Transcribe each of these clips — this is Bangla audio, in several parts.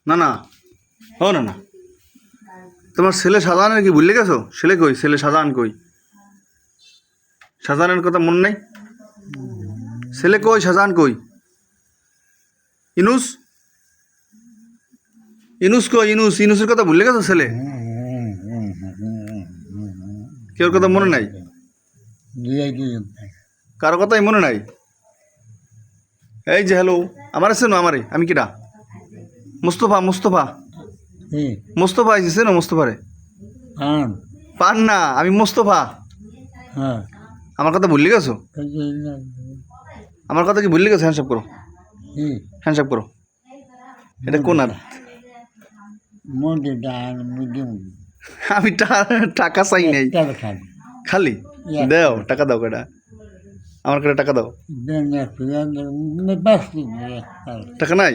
না না, ও না না, তোমার ছেলে শাহজাহানের কি ভুলে গেছো? ছেলে কই? ছেলে শাহজাহান কই? শাহজাহানের কথা মনে নাই? ছেলে কই? শাহজাহান কই? ইনুস, ইনুস কই? ইনুস, ইনুসের কথা ভুলে গেছো? ছেলে কেউ কথা মনে নাই? কারো কথাই মনে নাই? এই যে হ্যালো, আমার আছে না? আমারে, আমি কিডা? মুস্তফা, মুস্তফা, মুস্তফা আইসিছে না? মুস্তফারে পান না, আমি মুস্তফা। আমার কথা ভুলে গেছো? আমার কথা কি ভুলে গেছো? হ্যান্ডসাপ করো, হ্যান্ডসাপ করো। এটা কোন হাত? আমি টাকা চাই নাই, খালি দাও টাকা, দাও কটা, আমার কাছে টাকা দাও। টাকা নাই?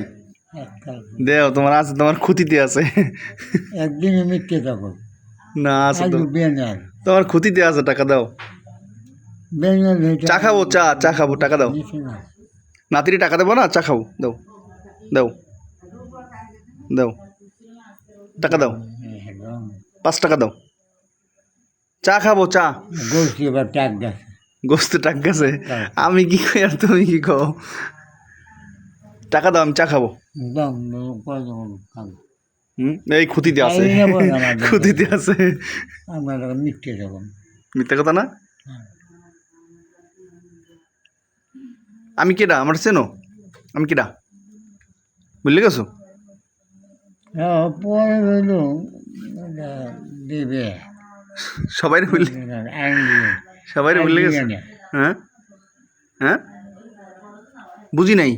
দেও, তোমার আছে, তোমার ক্ষতিতে আছে। একদিন মিথ্যে থাকো না আছে তো, তোমার ক্ষতিতে আছে, টাকা দাও। চা খাবো, চা, চা খাবো, টাকা দাও। নাতিরে টাকা দেবো না, চা খাবো, দাও দাও দাও, টাকা দাও, 5 টাকা দাও, চা খাবো, চা। গোষ্ঠী এবার ট্যাগ গেছে, গোস্ত টাক গেছে। আমি কি কই আর তুমি কি কও? টাকা দাও, আমি চা খাবো। এই ক্ষতিতে আছে, ক্ষতিতে আছে। আমরা মিথ্যে থাকো, মিথ্যা কথা না। আমি কেডা? আমার চেনো? আমি কেডা বুঝলে গেছো? পরে হইল দেবে সবাই বুঝলে, সবাই বুঝলে গেছে। হ্যাঁ হ্যাঁ, বুঝি নাই।